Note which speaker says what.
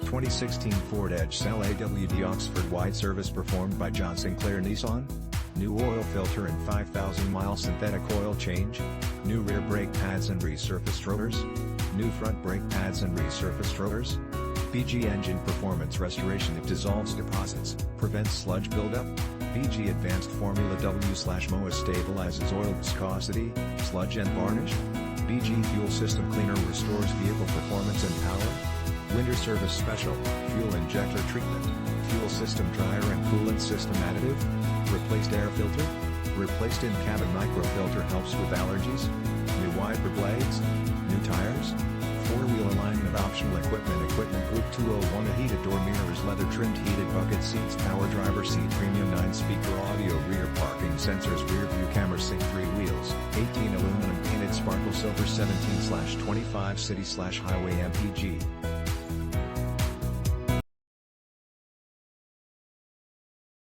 Speaker 1: 2016 Ford Edge SEL AWD Oxford wide service performed by John Sinclair Nissan. New oil filter and 5,000 mile synthetic oil change. New rear brake pads and resurfaced rotors. New front brake pads and resurfaced rotors. BG engine performance restoration. It dissolves deposits, prevents sludge buildup. BG Advanced Formula W/MOA stabilizes oil viscosity, sludge and varnish. BG Fuel System Cleaner restores vehicle performance and power. Winter Service Special, Fuel Injector Treatment, Fuel System Dryer and Coolant System Additive. Replaced air filter. Replaced in-cabin microfilter helps with allergies. New wiper blades. New tires. Four-wheel alignment optional equipment. Equipment Group 201. A heated door mirrors, leather trimmed heated bucket seats, power driver seat, premium 9-speaker audio, rear parking sensors, rear view camera, sync 3 wheels, 18 aluminum painted sparkle silver 17/25 city/highway MPG.